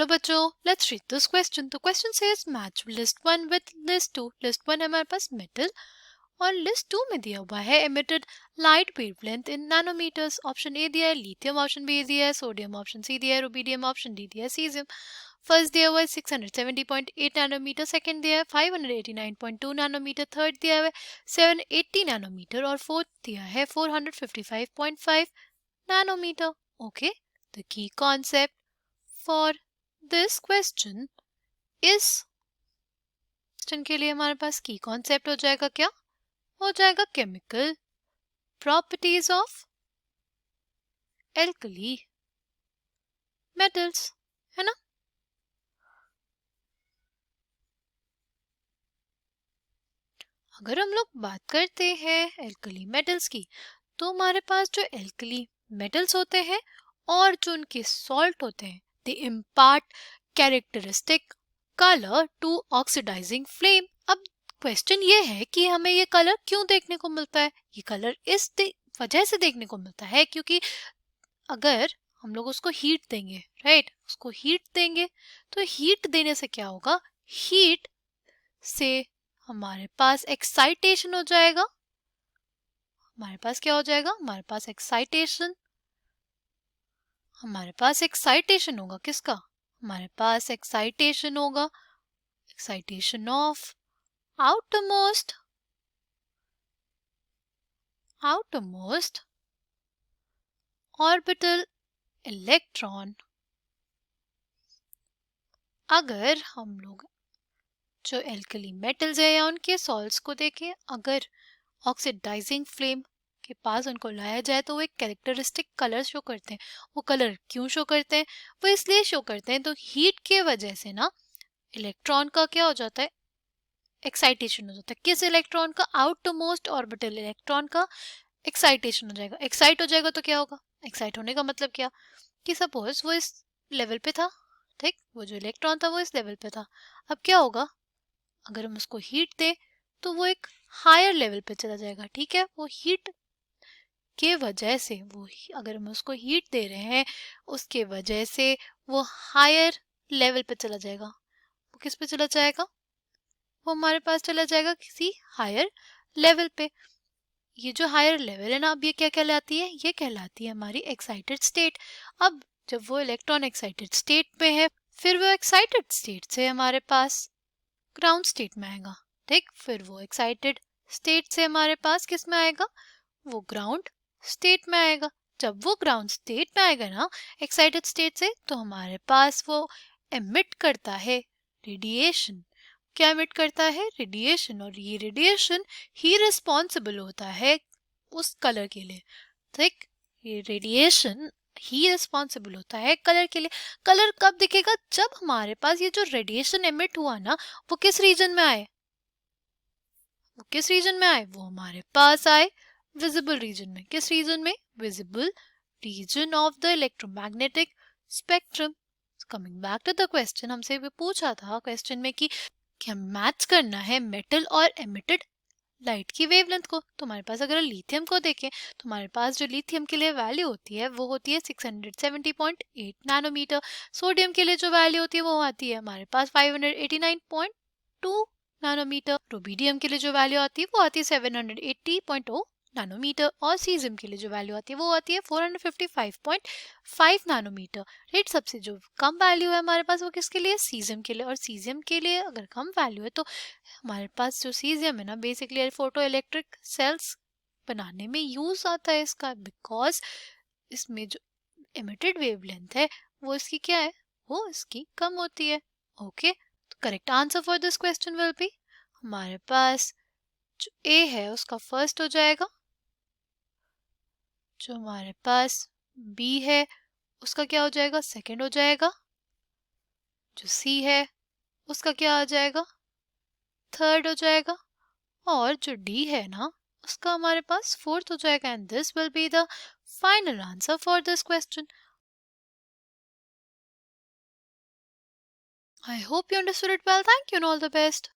चलो बच्चों, let's read this question. तो question says match list 1 with list 2. List 1 है हमारे पास मेटल और लिस्ट 2 में दिया हुआ है emitted light wavelength in nanometres. Option A दिया है लिथियम, ऑप्शन बी दिया है सोडियम, ऑप्शन सी दिया है रुबिडियम, ऑप्शन डी दिया है सीजियम. फर्स्ट दिया हुआ है 670.8 नैनोमीटर, सेकंड दिया है 589.2 नैनोमीटर, थर्ड दिया हुआ है 780 नैनोमीटर और फोर्थ दिया है 455.5 nanometer. Okay, the key concept for this question is, question के लिए हमारे पास की कॉन्सेप्ट हो जाएगा क्या? हो जाएगा chemical properties of alkali metals, है ना. अगर हम लोग बात करते हैं एल्कली मेटल्स की, तो हमारे पास जो एल्कली मेटल्स होते हैं और जो उनके सॉल्ट होते हैं, they impart characteristic colour to oxidizing flame. अब क्वेश्चन ये है कि हमें ये कलर क्यों देखने को मिलता है. ये कलर इस वजह से देखने को मिलता है क्योंकि अगर हम लोग उसको हीट देंगे, राइट, उसको हीट देंगे, तो हीट देने से क्या होगा, हीट से हमारे पास एक्साइटेशन हो जाएगा. हमारे पास क्या हो जाएगा, हमारे पास एक्साइटेशन, हमारे पास एक्साइटेशन होगा किसका, हमारे पास एक्साइटेशन होगा, excitation of outermost orbital electron. अगर हम लोग जो एल्कली मेटल्स है या उनके सॉल्ट्स को देखें, अगर ऑक्सीडाइजिंग फ्लेम के पास उनको लाया जाए तो वो एक कैरेक्टरिस्टिक कलर शो करते हैं. वो कलर क्यों शो करते हैं, वो इसलिए शो करते हैं तो हीट के वजह से ना इलेक्ट्रॉन का क्या हो जाता है, एक्साइटेशन हो जाता है. किस इलेक्ट्रॉन का, आउटरमोस्ट ऑर्बिटल इलेक्ट्रॉन का एक्साइटेशन हो जाएगा. एक्साइट हो जाएगा तो क्या होगा, एक्साइट होने का मतलब क्या, कि सपोज वो इस लेवल पे था, ठीक, वो जो इलेक्ट्रॉन था वो इस लेवल पे था. अब क्या होगा, अगर हम उसको हीट दें तो वो एक हायर लेवल पे चला जाएगा. ठीक है, वो हीट के वजह से, वो अगर हम उसको हीट दे रहे हैं उसके वजह से वो हायर लेवल पे चला जाएगा. वो किस पे चला जाएगा, वो हमारे पास चला जाएगा किसी हायर लेवल पे. ये जो हायर लेवल है ना, अब ये क्या कहलाती है, ये कहलाती है हमारी एक्साइटेड स्टेट. अब जब वो इलेक्ट्रॉन एक्साइटेड स्टेट पे है, फिर वो एक्साइटेड स्टेट से हमारे पास ग्राउंड स्टेट में आएगा. ठीक, फिर वो एक्साइटेड स्टेट से हमारे पास किस में आएगा, वो ग्राउंड स्टेट में आएगा. जब वो ग्राउंड स्टेट में आएगा ना एक्साइटेड स्टेट से, तो हमारे पास वो एमिट करता है रेडिएशन. क्या एमिट करता है, रेडिएशन. और ये रेडिएशन ही रिस्पॉन्सिबल होता है उस कलर के लिए. ठीक, ये रेडिएशन ही रिस्पॉन्सिबल होता है कलर के लिए. कलर कब दिखेगा, जब हमारे पास ये जो रेडिएशन एमिट हुआ ना, वो किस रीजन में आए, वो किस रीजन में आए, वो हमारे पास आए विजिबल रीजन में. किस रीजन में, visible region of the electromagnetic spectrum. Coming back to the question, हमसे भी पूछा था क्वेश्चन में कि हम मैच करना है मेटल और एमिटेड लाइट की वेवलेंथ को. तो हमारे पास अगर लिथियम को देखें तो हमारे पास जो लिथियम के लिए वैल्यू होती है वो होती है 670.8 नैनोमीटर. सोडियम के लिए जो वैल्यू होती है वो आती है हमारे पास 589.2 नैनोमीटर. रुबिडियम के लिए जो वैल्यू आती है वो आती है 780.0 नैनोमीटर. और सीजियम के लिए जो वैल्यू आती है वो आती है 455.5 नैनोमीटर. राइट, सबसे जो कम वैल्यू है हमारे पास वो किसके लिए, सीजियम के लिए. और सीजियम के लिए अगर कम वैल्यू है तो हमारे पास जो सीजियम है ना, बेसिकली फोटो इलेक्ट्रिक सेल्स बनाने में यूज आता है इसका, बिकॉज इसमें जो एमिटेड वेवलेंथ है वो इसकी क्या है, वो इसकी कम होती है. ओके, तो correct answer for this question will be, हमारे पास जो ए है उसका फर्स्ट हो जाएगा, जो हमारे पास बी है उसका क्या हो जाएगा, सेकंड हो जाएगा, जो सी है उसका क्या आ जाएगा, थर्ड हो जाएगा, और जो डी है ना उसका हमारे पास फोर्थ हो जाएगा. And this will be the final answer for this question. I hope you understood it well. Thank you and all the best.